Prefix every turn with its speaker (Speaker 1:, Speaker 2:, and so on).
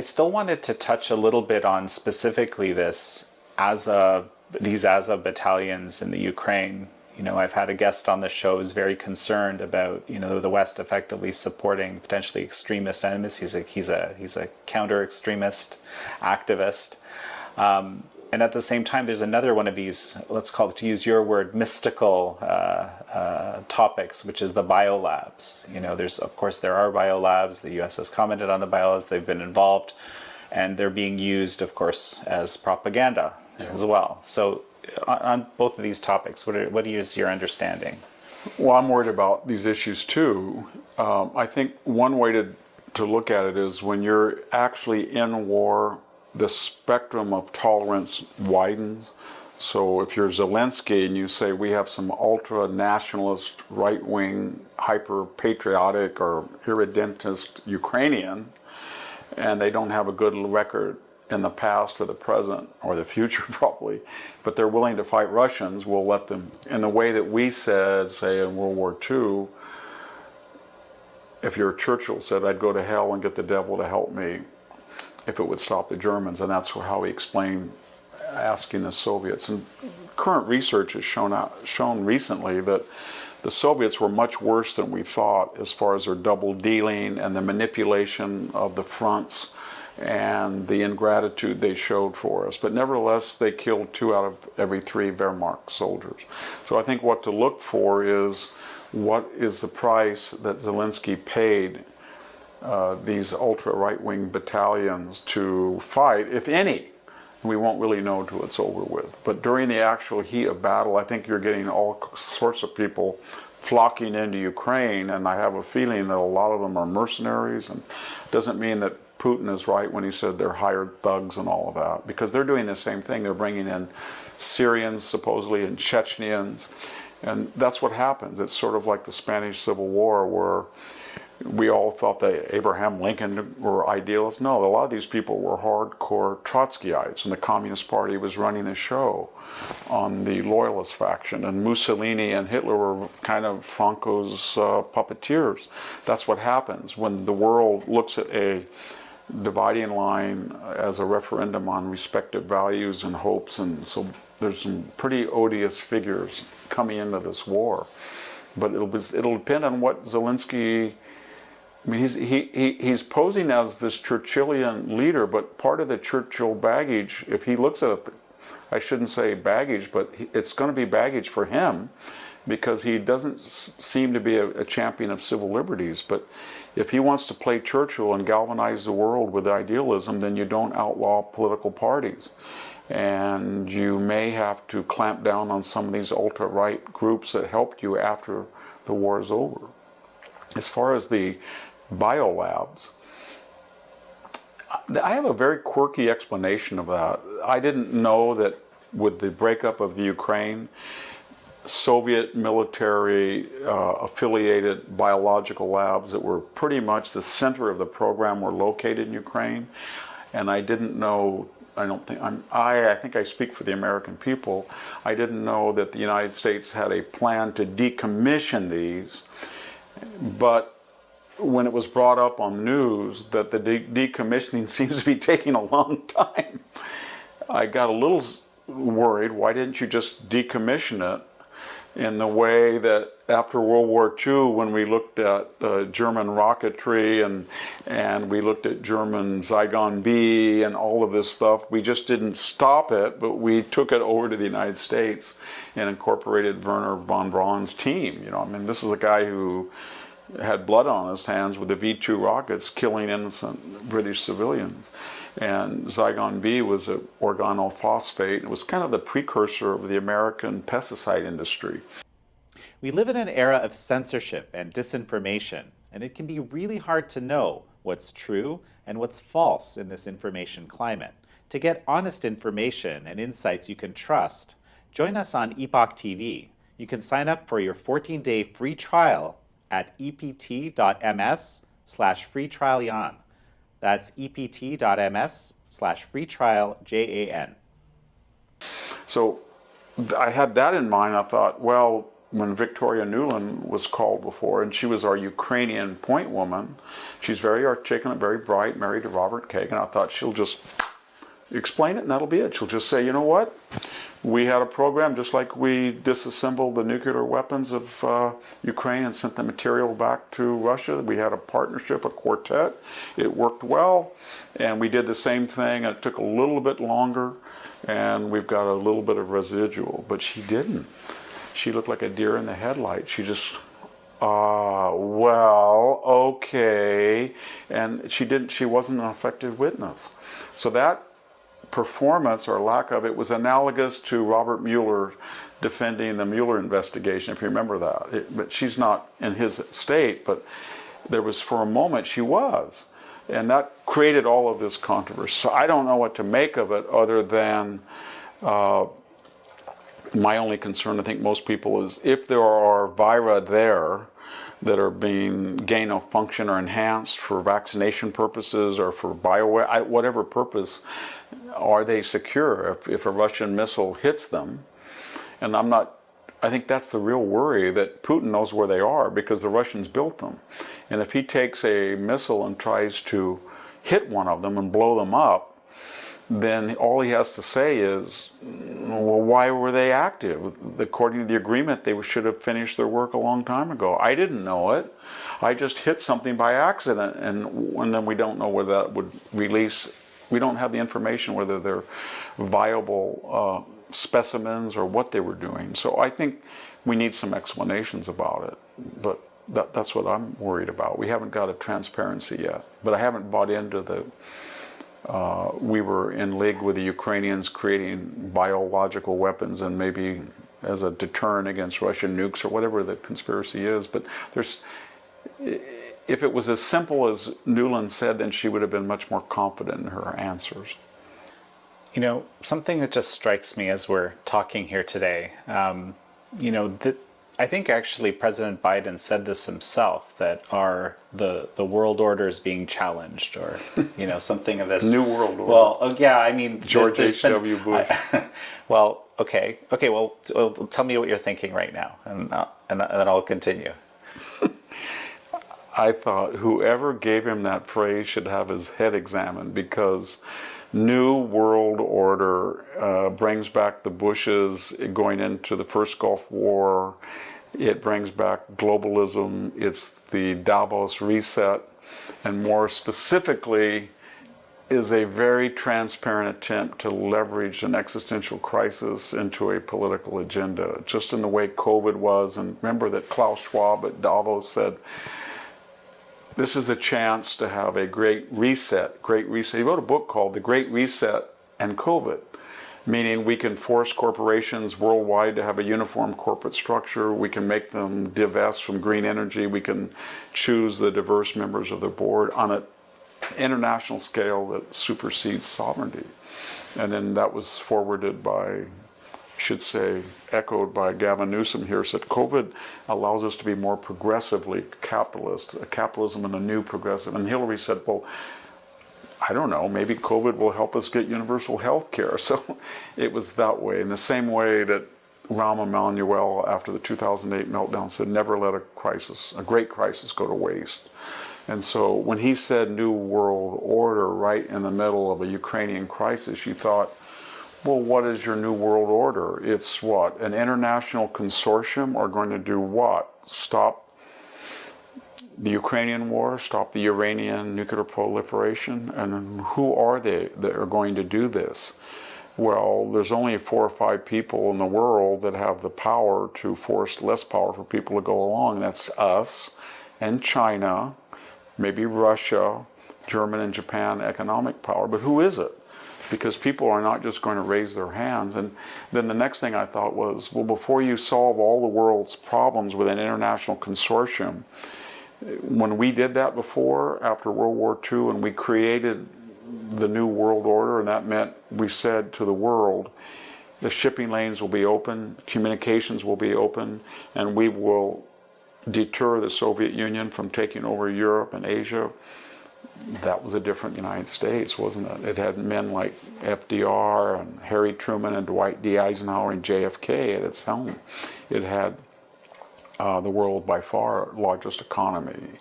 Speaker 1: I still wanted to touch a little bit on specifically these Azov battalions in the Ukraine. I've had a guest on the show who's very concerned about, the West effectively supporting potentially extremist enemies. He's a counter-extremist activist. And at the same time, there's another one of these, let's call it, to use your word, mystical topics, which is the biolabs. There are biolabs. The U.S. has commented on the biolabs. They've been involved, and they're being used, of course, as propaganda as well. So on both of these topics, what is your understanding?
Speaker 2: Well, I'm worried about these issues too. I think one way to look at it is when you're actually in war, the spectrum of tolerance widens. So if you're Zelensky and you say we have some ultra-nationalist, right-wing, hyper-patriotic or irredentist Ukrainian, and they don't have a good record in the past or the present or the future probably, but they're willing to fight Russians, we'll let them, in the way that we said, say in World War II, if your Churchill said, I'd go to hell and get the devil to help me if it would stop the Germans, and that's how he explained asking the Soviets. And current research has shown recently that the Soviets were much worse than we thought as far as their double dealing and the manipulation of the fronts and the ingratitude they showed for us. But nevertheless, they killed 2 out of every 3 Wehrmacht soldiers. So I think what to look for is what is the price that Zelensky paid these ultra-right-wing battalions to fight, if any. We won't really know until it's over with. But during the actual heat of battle, I think you're getting all sorts of people flocking into Ukraine, and I have a feeling that a lot of them are mercenaries, and it doesn't mean that Putin is right when he said they're hired thugs and all of that, because they're doing the same thing. They're bringing in Syrians, supposedly, and Chechens, and that's what happens. It's sort of like the Spanish Civil War, where we all thought that Abraham Lincoln were idealists. No, a lot of these people were hardcore Trotskyites, and the Communist Party was running the show on the loyalist faction, and Mussolini and Hitler were kind of Franco's puppeteers. That's what happens when the world looks at a dividing line as a referendum on respective values and hopes, and so there's some pretty odious figures coming into this war. But it'll depend on what Zelensky. I mean, he's posing as this Churchillian leader, but part of the Churchill baggage, if he looks at it, I shouldn't say baggage, but it's going to be baggage for him, because he doesn't seem to be a champion of civil liberties. But if he wants to play Churchill and galvanize the world with idealism, then you don't outlaw political parties. And you may have to clamp down on some of these ultra-right groups that helped you after the war is over. As far as the biolabs, I have a very quirky explanation of that. I didn't know that with the breakup of the Ukraine, Soviet military affiliated biological labs that were pretty much the center of the program were located in Ukraine. And I didn't know, I think I speak for the American people, I didn't know that the United States had a plan to decommission these. But when it was brought up on news that the decommissioning seems to be taking a long time, I got a little worried. Why didn't you just decommission it in the way that after World War II, when we looked at German rocketry and we looked at German Zygon B and all of this stuff, we just didn't stop it, but we took it over to the United States and incorporated Werner von Braun's team. I mean, this is a guy who had blood on his hands with the V-2 rockets, killing innocent British civilians. And Zygon B was an organophosphate. It was kind of the precursor of the American pesticide industry.
Speaker 1: We live in an era of censorship and disinformation, and it can be really hard to know what's true and what's false in this information climate. To get honest information and insights you can trust, join us on Epoch TV. You can sign up for your 14-day free trial at ept.ms/freetrialjan. That's ept.ms/freetrialjan.
Speaker 2: So I had that in mind. I thought, well, when Victoria Nuland was called before, and she was our Ukrainian point woman. She's very articulate, very bright, married to Robert Kagan. I thought she'll just explain it and that'll be it. She'll just say, you know what? We had a program just like we disassembled the nuclear weapons of Ukraine and sent the material back to Russia. We had a partnership, a quartet. It worked well. And we did the same thing. It took a little bit longer. And we've got a little bit of residual. But she didn't. She looked like a deer in the headlights. She just, well, okay. And she wasn't an effective witness. So that performance or lack of it was analogous to Robert Mueller defending the Mueller investigation, if you remember that. But she's not in his state, but there was, for a moment, she was. And that created all of this controversy. So I don't know what to make of it other than my only concern, I think most people, is if there are vira there that are being gain of function or enhanced for vaccination purposes or for whatever purpose, are they secure if a Russian missile hits them? And I think that's the real worry, that Putin knows where they are because the Russians built them. And if he takes a missile and tries to hit one of them and blow them up, then all he has to say is, well, why were they active? According to the agreement, they should have finished their work a long time ago. I didn't know it. I just hit something by accident, and then we don't know whether that would release. We don't have the information whether they're viable specimens or what they were doing. So I think we need some explanations about it. But that's what I'm worried about. We haven't got a transparency yet. But I haven't bought into the we were in league with the Ukrainians creating biological weapons and maybe as a deterrent against Russian nukes or whatever the conspiracy is. But if it was as simple as Nuland said, then she would have been much more confident in her answers.
Speaker 1: You know, something that just strikes me as we're talking here today, I think actually President Biden said this himself, that the world order is being challenged, or something of this
Speaker 2: New world order.
Speaker 1: Well, yeah, I mean,
Speaker 2: George H.W. Bush.
Speaker 1: Well, okay. Well, tell me what you're thinking right now, and then I'll continue.
Speaker 2: I thought whoever gave him that phrase should have his head examined, because New World Order brings back the Bushes going into the first Gulf War. It brings back globalism. It's the Davos reset. And more specifically, is a very transparent attempt to leverage an existential crisis into a political agenda, just in the way COVID was. And remember that Klaus Schwab at Davos said, this is a chance to have a great reset. He wrote a book called The Great Reset and COVID, meaning we can force corporations worldwide to have a uniform corporate structure. We can make them divest from green energy. We can choose the diverse members of the board on an international scale that supersedes sovereignty. And then that was forwarded by, echoed by Gavin Newsom here, said COVID allows us to be more progressively capitalist, a capitalism and a new progressive. And Hillary said, well, I don't know, maybe COVID will help us get universal health care. So it was that way. In the same way that Rahm Emanuel, after the 2008 meltdown, said, never let a great crisis go to waste. And so when he said New World Order right in the middle of a Ukrainian crisis, you thought, well, what is your New World Order? It's what? An international consortium are going to do what? Stop the Ukrainian war, stop the Iranian nuclear proliferation? And who are they that are going to do this? Well, there's only 4 or 5 people in the world that have the power to force less powerful people to go along. That's us and China, maybe Russia, Germany and Japan economic power. But who is it? Because people are not just going to raise their hands. And then the next thing I thought was, well, before you solve all the world's problems with an international consortium, when we did that before, after World War II, and we created the New World Order, and that meant we said to the world, the shipping lanes will be open, communications will be open, and we will deter the Soviet Union from taking over Europe and Asia. That was a different United States, wasn't it? It had men like FDR and Harry Truman and Dwight D. Eisenhower and JFK at its helm. It had the world by far largest economy.